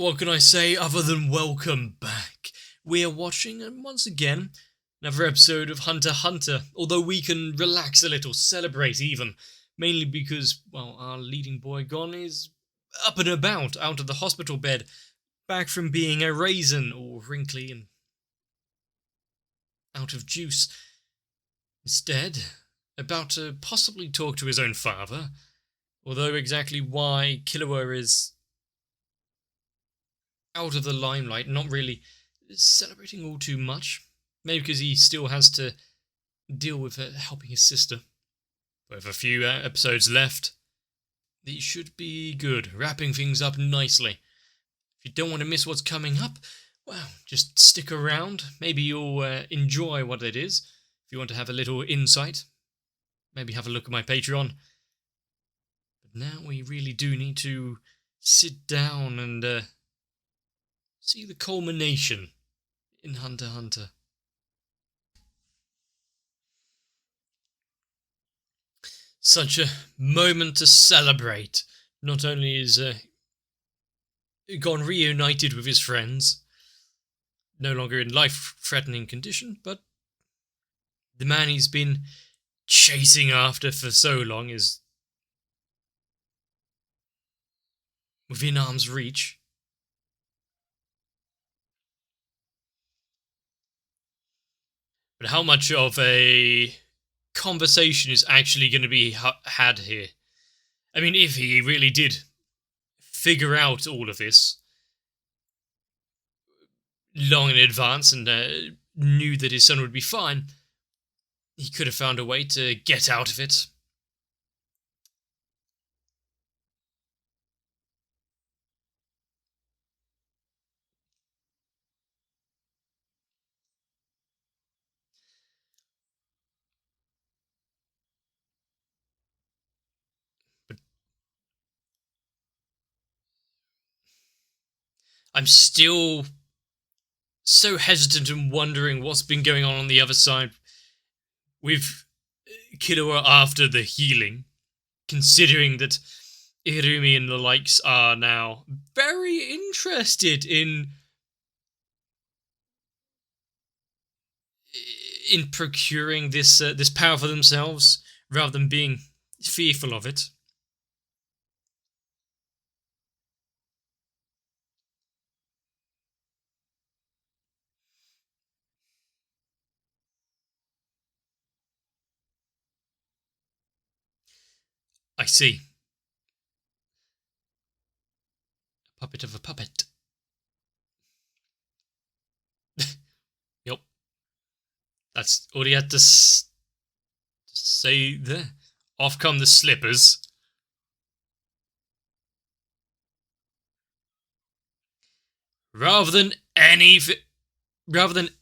What can I say other than welcome back? We are watching, once again, another episode of Hunter x Hunter, although we can relax a little, celebrate even, mainly because, well, our leading boy Gon is up and about, out of the hospital bed, back from being a raisin, or wrinkly and out of juice. Instead, about to possibly talk to his own father, although exactly why Killua is out of the limelight, not really celebrating all too much. Maybe because he still has to deal with helping his sister. With a few episodes left, these should be good, wrapping things up nicely. If you don't want to miss what's coming up, well, just stick around. Maybe you'll enjoy what it is. If you want to have a little insight, maybe have a look at my Patreon. But now we really do need to sit down and see the culmination in Hunter x Hunter. Such a moment to celebrate. Not only is Gon reunited with his friends, no longer in life-threatening condition, but the man he's been chasing after for so long is within arm's reach. But how much of a conversation is actually going to be had here? I mean, if he really did figure out all of this long in advance and knew that his son would be fine, he could have found a way to get out of it. But I'm still so hesitant and wondering what's been going on the other side with Killua after the healing, considering that Irumi and the likes are now very interested in procuring this power for themselves rather than being fearful of it. I see. A puppet of a puppet. Yep. That's all he had to say there. Off come the slippers. Rather than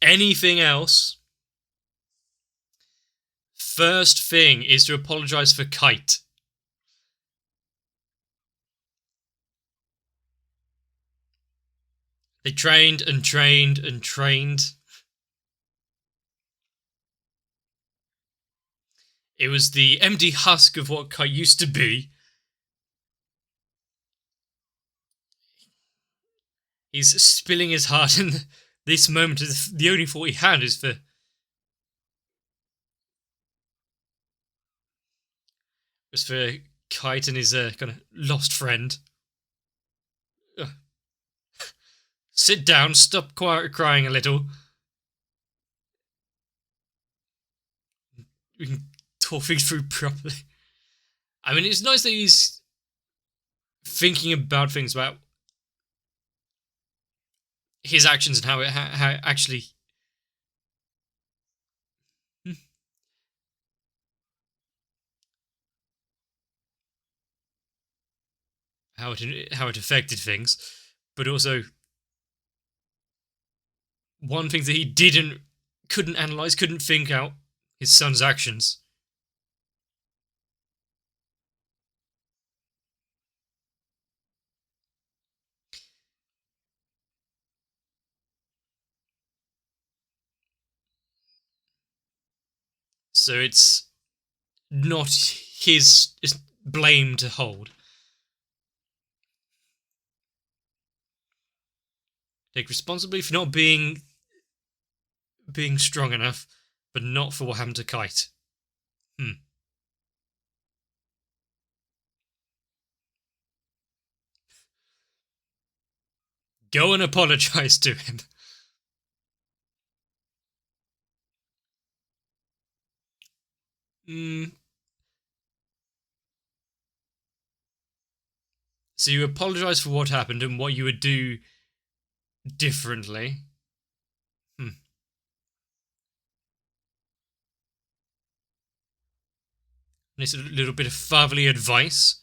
anything else, first thing is to apologize for Kite. They trained and trained and trained. It was the empty husk of what Kite used to be. He's spilling his heart in this moment. The only thought he had is for Kite and his kind of lost friend. Sit down, stop crying a little. We can talk things through properly. I mean, it's nice that he's thinking about things, about his actions and how actually how it affected things, but also one thing that he couldn't analyze, couldn't think out, his son's actions. So it's not his blame to hold. Take responsibility for not being strong enough, but not for what happened to Kite. Go and apologize to him. So you apologize for what happened and what you would do differently. And it's a little bit of fatherly advice.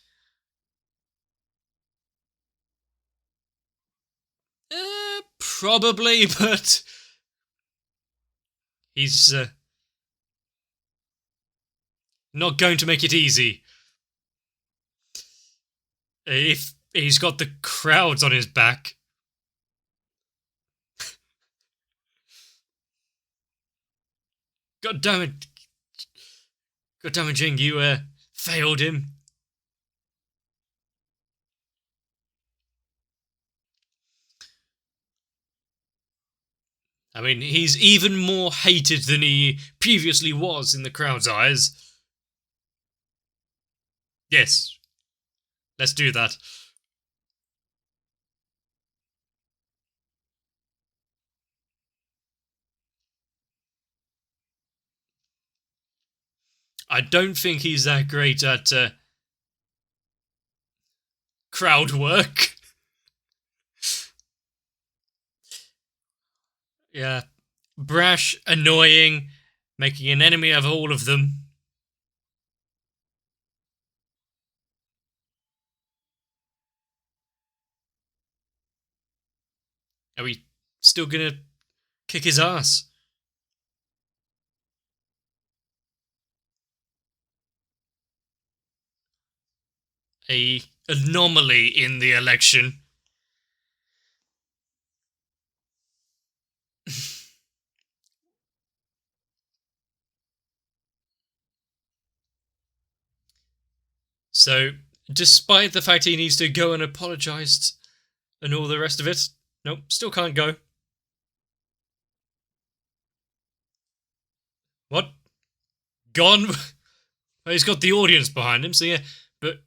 Probably, but he's not going to make it easy. If he's got the crowds on his back. God damn it. God damn it, Jing, you failed him. I mean, he's even more hated than he previously was in the crowd's eyes. Yes. Let's do that. I don't think he's that great at crowd work. Yeah. Brash, annoying, making an enemy of all of them. Are we still gonna kick his ass? A anomaly in the election. So, despite the fact he needs to go and apologise and all the rest of it, nope, still can't go. What? Gone? Well, he's got the audience behind him, so yeah, but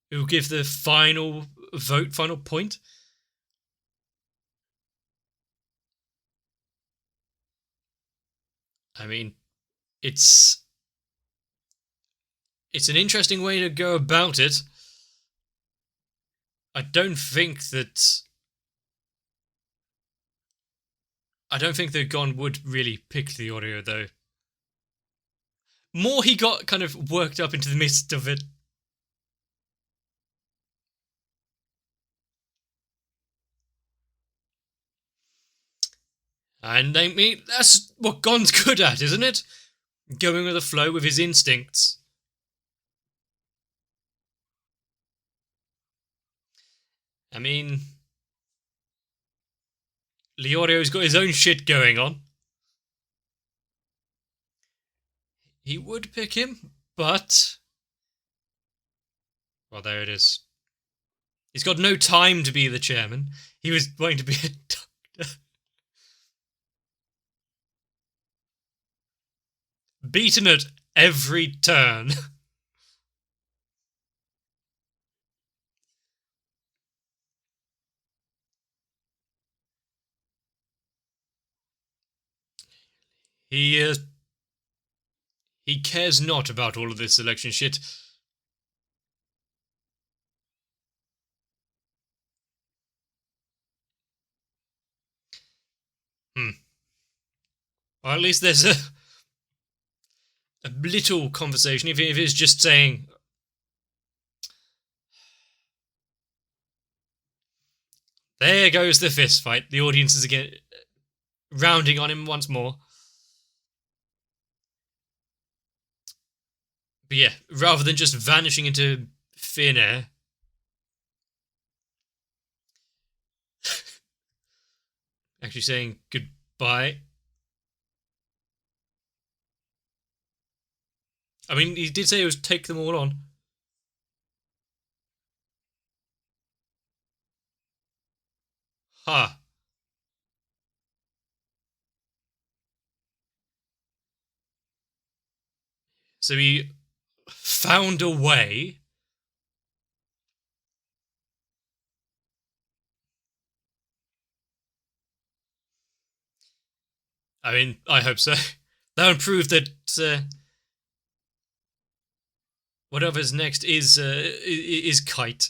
who'll give the final vote, final point? I mean, it's an interesting way to go about it. I don't think that Gon would really pick the audio, though. More he got kind of worked up into the midst of it. And I mean, that's what Gon's good at, isn't it? Going with the flow with his instincts. I mean, Leorio's got his own shit going on. He would pick him, but... Well, there it is. He's got no time to be the chairman. He was going to be a doctor. Beaten at every turn. He cares not about all of this election shit. Or at least there's a little conversation, if it's just saying... There goes the fist fight. The audience is again rounding on him once more. But yeah, rather than just vanishing into thin air... Actually saying goodbye. I mean, he did say it was take them all on. Ha. So he found a way. I mean, I hope so. That would prove that whatever's next is Kite.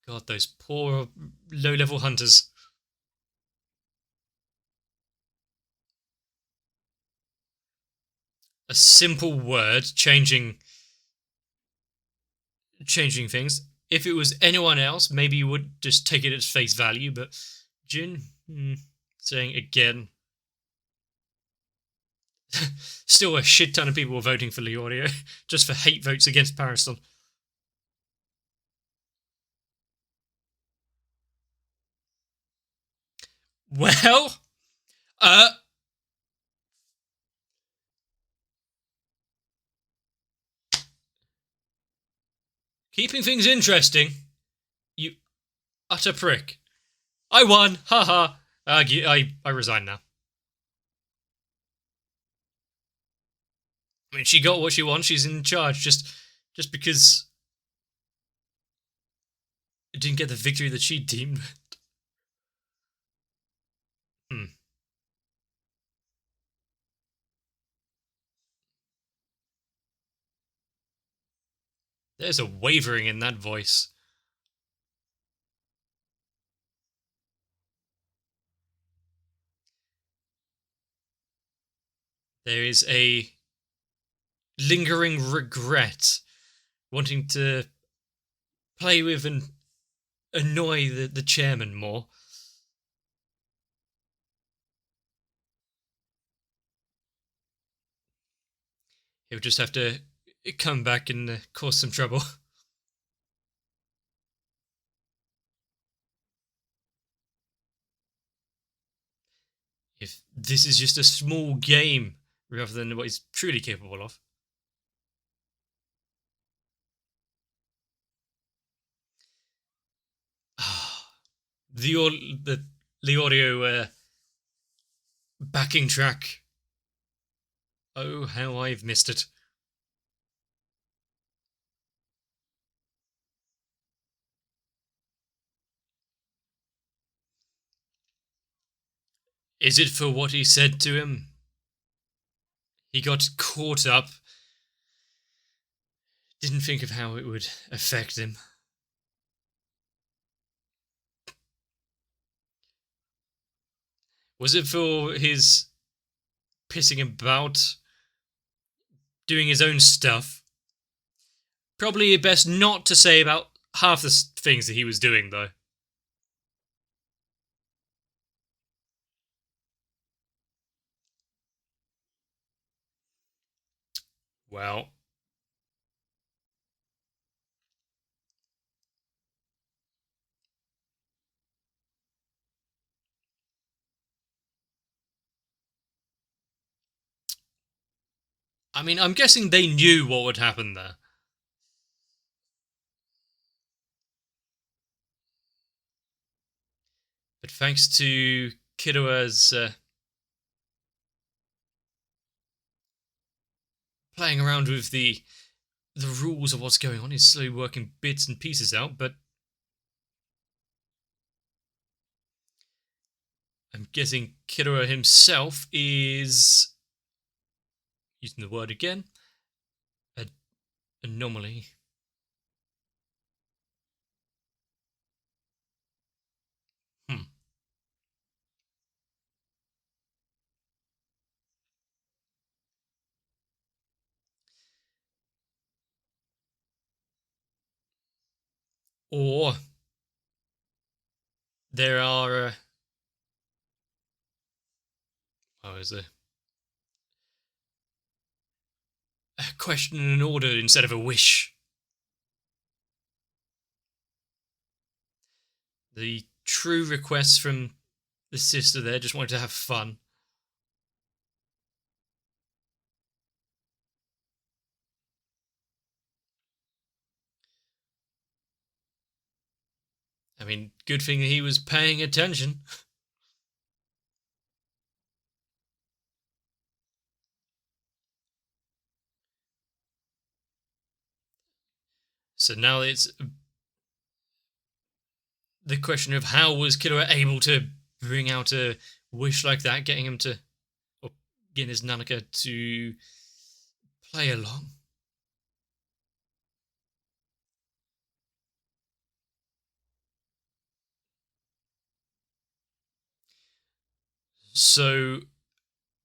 God, those poor low-level hunters. A simple word changing things. If it was anyone else, maybe you would just take it at face value, but Jin, saying again. Still a shit ton of people were voting for Leorio, just for hate votes against Pariston. Well, keeping things interesting, you utter prick. I won, haha. I resign now. I mean, she got what she wants. She's in charge. Just because it didn't get the victory that she deemed. There's a wavering in that voice. There is a lingering regret, wanting to play with and annoy the chairman more. He'll just have to come back and cause some trouble. If this is just a small game rather than what he's truly capable of. The Leorio backing track. Oh, how I've missed it. Is it for what he said to him? He got caught up. Didn't think of how it would affect him. Was it for his pissing about, doing his own stuff? Probably best not to say about half the things that he was doing, though. Well, I mean, I'm guessing they knew what would happen there. But thanks to Kidoa's playing around with the rules of what's going on, he's slowly working bits and pieces out, but I'm guessing Kidoa himself is, using the word again, an anomaly. Or there are is a question and an order instead of a wish. The true request from the sister there just wanted to have fun. I mean, good thing he was paying attention. So now it's the question of how was Killua able to bring out a wish like that, getting him to, or getting his Nanaka to play along. So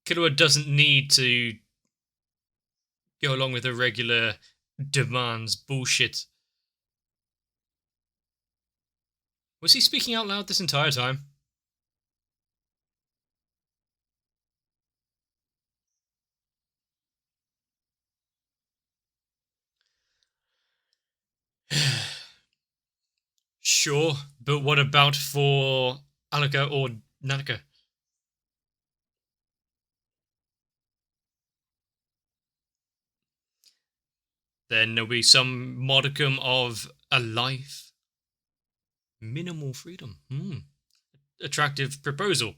Killua doesn't need to go along with the regular demands bullshit. Was he speaking out loud this entire time? Sure, but what about for Alaka or Nanaka? Then there'll be some modicum of a life. Minimal freedom. Attractive proposal.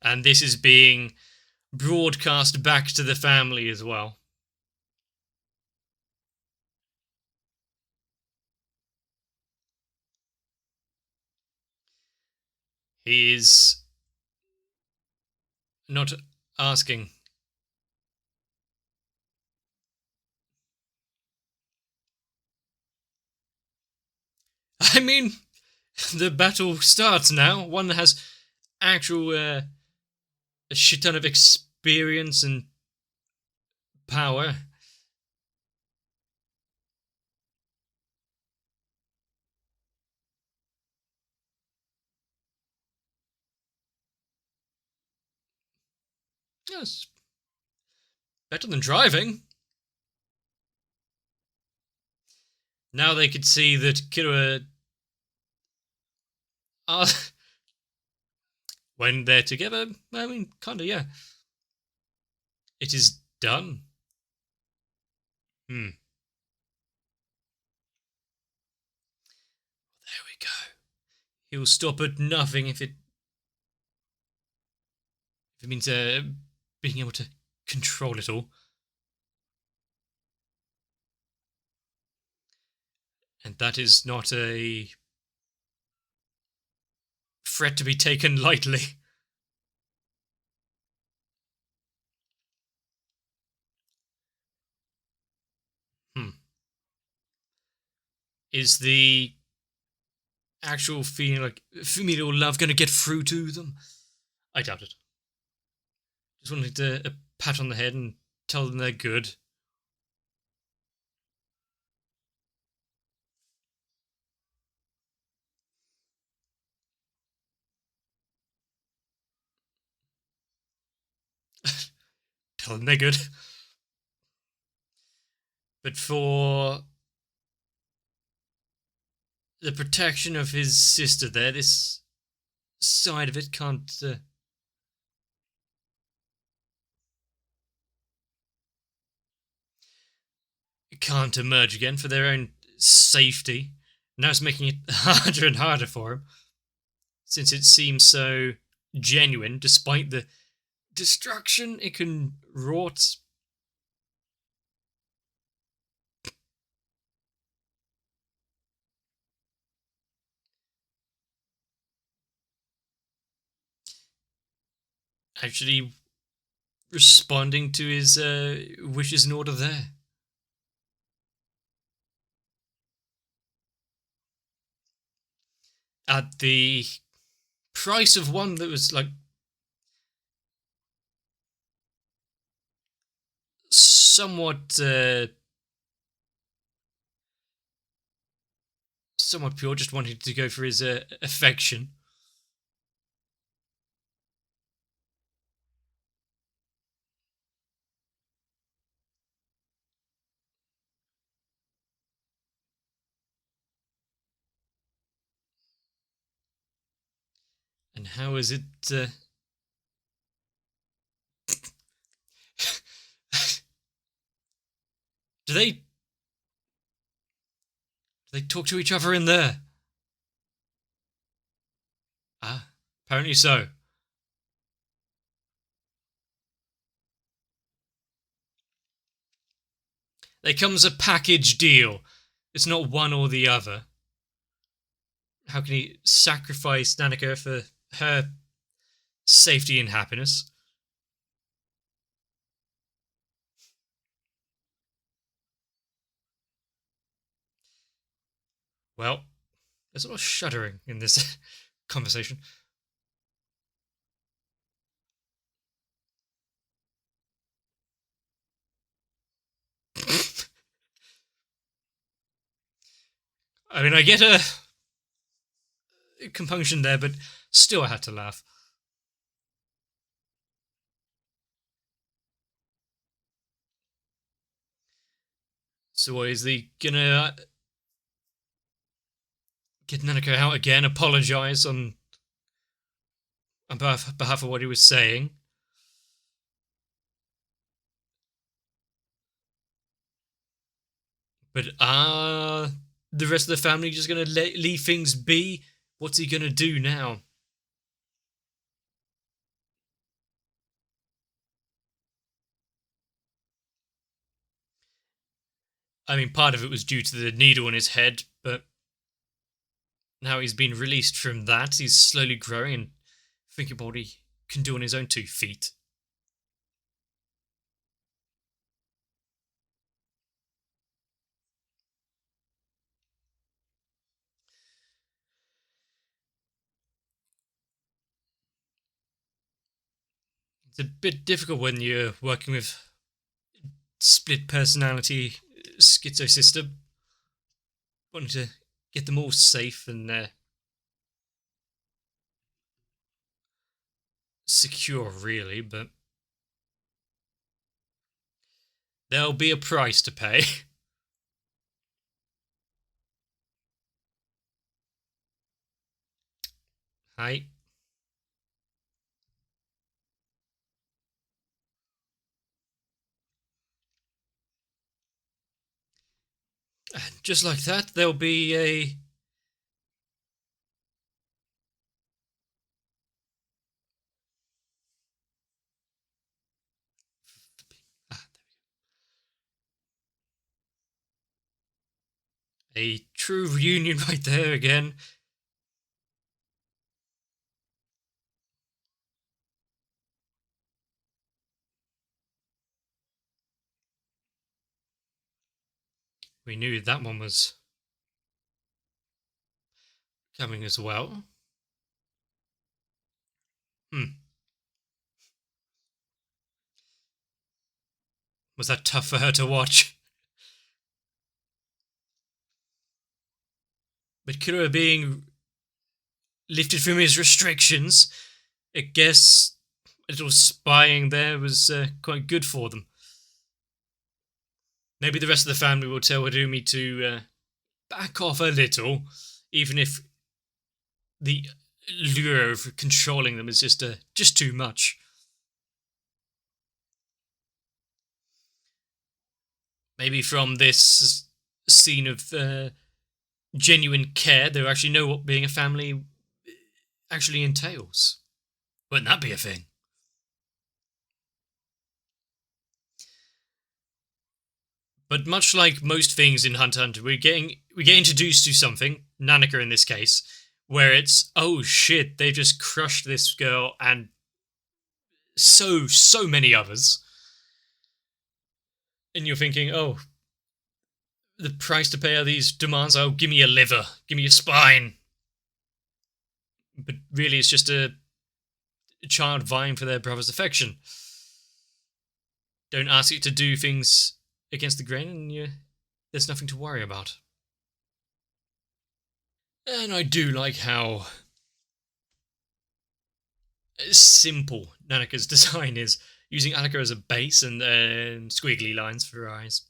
And this is being broadcast back to the family as well. He is not asking. I mean, the battle starts now. One has actual a shit ton of experience and power. Yes, better than driving. Now they could see that Killua are when they're together. I mean, kinda, yeah. It is done. There we go. He'll stop at nothing if it means being able to control it all. And that is not a threat to be taken lightly. Is the actual feeling like familial love going to get through to them? I doubt it. Just wanted a pat on the head and tell them they're good. Tell them they're good. But for the protection of his sister there, this side of it can't emerge again for their own safety. Now it's making it harder and harder for him, since it seems so genuine, despite the destruction it can wrought. Actually responding to his wishes and order there. At the price of one that was like somewhat pure, just wanting to go for his affection. And how is it do they They talk to each other in there. Ah, apparently so. There comes a package deal. It's not one or the other. How can he sacrifice Danica for her safety and happiness? Well, there's a lot of shuddering in this conversation. I mean, I get a compunction there, but still I had to laugh. So what, is he gonna get Nanako out again, apologise on behalf of what he was saying? But are the rest of the family just gonna leave things be? What's he gonna do now? I mean, part of it was due to the needle in his head, but now he's been released from that. He's slowly growing and thinking about what he can do on his own 2 feet. It's a bit difficult when you're working with split personality schizo system, wanting to get them all safe and secure, really, but there'll be a price to pay. Hi. And just like that, there'll be a... a true reunion right there again. We knew that one was coming as well. Was that tough for her to watch? But Kira being lifted from his restrictions, I guess a little spying there was quite good for them. Maybe the rest of the family will tell Harumi to back off a little, even if the lure of controlling them is just too much. Maybe from this scene of genuine care, they'll actually know what being a family actually entails. Wouldn't that be a thing? But much like most things in Hunter x Hunter, we get introduced to something, Nanaka in this case, where it's, oh shit, they just crushed this girl and so many others. And you're thinking, oh, the price to pay are these demands, oh, give me a liver, give me a spine. But really it's just a child vying for their brother's affection. Don't ask it to do things against the grain and there's nothing to worry about. And I do like how simple Nanaka's design is, using Annika as a base and squiggly lines for her eyes.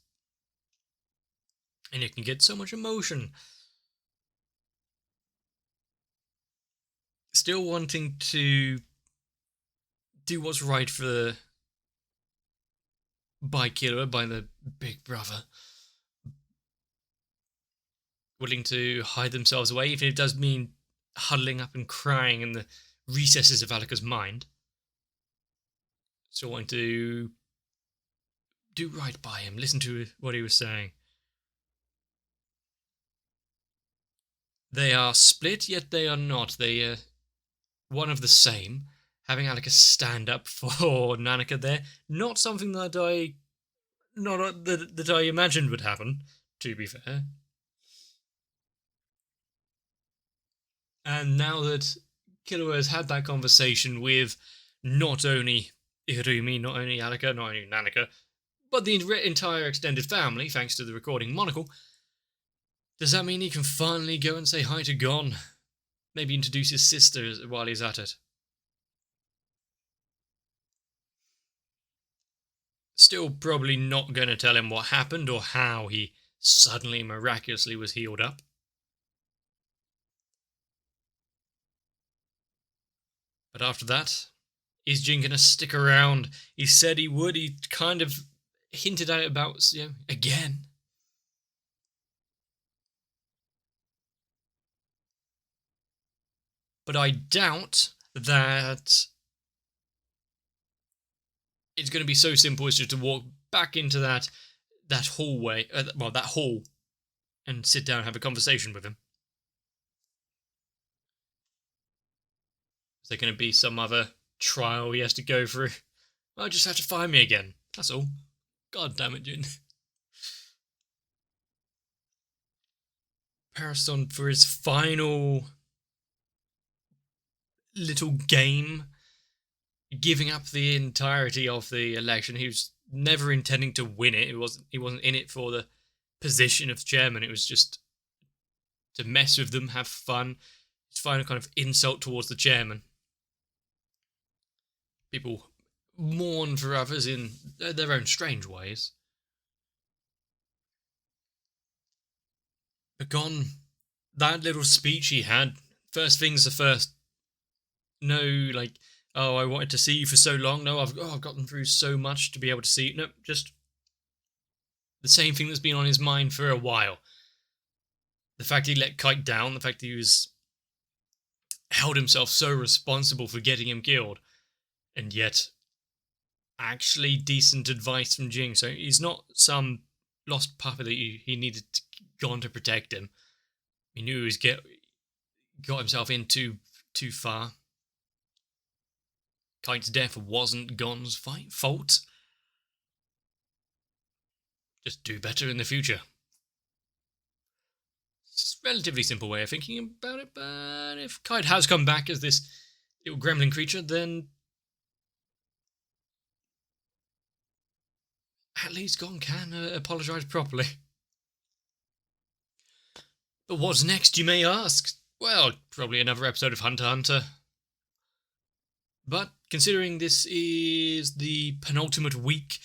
And you can get so much emotion. Still wanting to do what's right by Kira, by the big brother. willing to hide themselves away, even if it does mean huddling up and crying in the recesses of Allika's mind. Still wanting to do right by him, listen to what he was saying. They are split, yet they are not. They are one of the same. Having Allika stand up for Nanika there, not something that I imagined would happen, to be fair. And now that Killua has had that conversation with not only Irumi, not only Allika, not only Nanika, but the entire extended family, thanks to the recording monocle, does that mean he can finally go and say hi to Gon? Maybe introduce his sister while he's at it. Still probably not going to tell him what happened or how he suddenly miraculously was healed up. But after that, is Jin going to stick around? He said he would. He kind of hinted at it about, again. But I doubt that it's going to be so simple as just to walk back into that hallway, that hall, and sit down and have a conversation with him. Is there going to be some other trial he has to go through? I just have to find me again. That's all. God damn it, Jin. Paraston for his final little game, giving up the entirety of the election. He was never intending to win it. He wasn't in it for the position of chairman. It was just to mess with them, have fun. His final kind of insult towards the chairman. People mourn for others in their own strange ways. But Gon, that little speech he had, first things are first. No, like, oh, I wanted to see you for so long. No, I've gotten through so much to be able to see you. No, just the same thing that's been on his mind for a while. The fact he let Kite down, the fact that he held himself so responsible for getting him killed, and yet actually decent advice from Jing. So he's not some lost puppy that he needed Gon to protect him. He knew he was got himself in too far. Kite's death wasn't Gon's fault. Just do better in the future. It's a relatively simple way of thinking about it, but if Kite has come back as this little gremlin creature, then at least Gon can apologise properly. But what's next, you may ask? Well, probably another episode of Hunter x Hunter. But considering this is the penultimate week,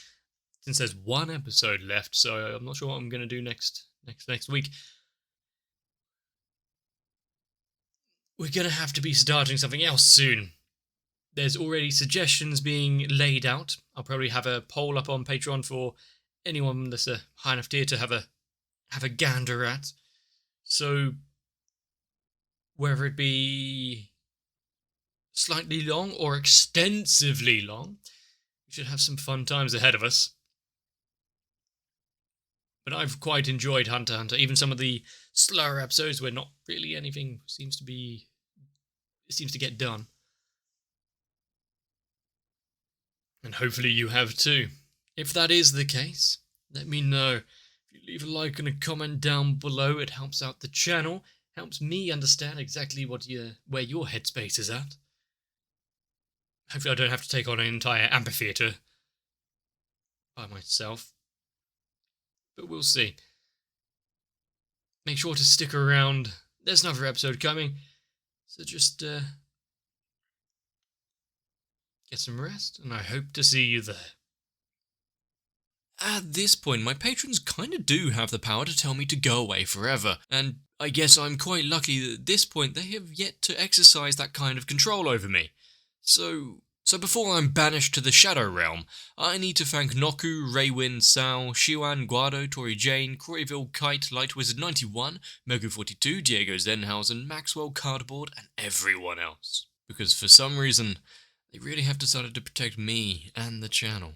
since there's one episode left, so I'm not sure what I'm going to do next week. We're going to have to be starting something else soon. There's already suggestions being laid out. I'll probably have a poll up on Patreon for anyone that's a high enough tier to have a gander at. So, whether it be slightly long or extensively long, we should have some fun times ahead of us. But I've quite enjoyed Hunter x Hunter. Even some of the slower episodes where not really anything seems to get done. And hopefully you have too. If that is the case, let me know. If you leave a like and a comment down below, it helps out the channel, helps me understand exactly where your headspace is at. Hopefully I don't have to take on an entire amphitheatre by myself. But we'll see. Make sure to stick around. There's another episode coming. So just get some rest, and I hope to see you there. At this point, my patrons kind of do have the power to tell me to go away forever, and I guess I'm quite lucky that at this point they have yet to exercise that kind of control over me. So, So before I'm banished to the Shadow Realm, I need to thank Noku, Raywin, Sal, Shiwan, Guado, Tori Jane, Croyville, Kite, Light Wizard 91, Mogu 42, Diego Zenhausen, Maxwell, Cardboard, and everyone else. Because for some reason, they really have decided to protect me and the channel.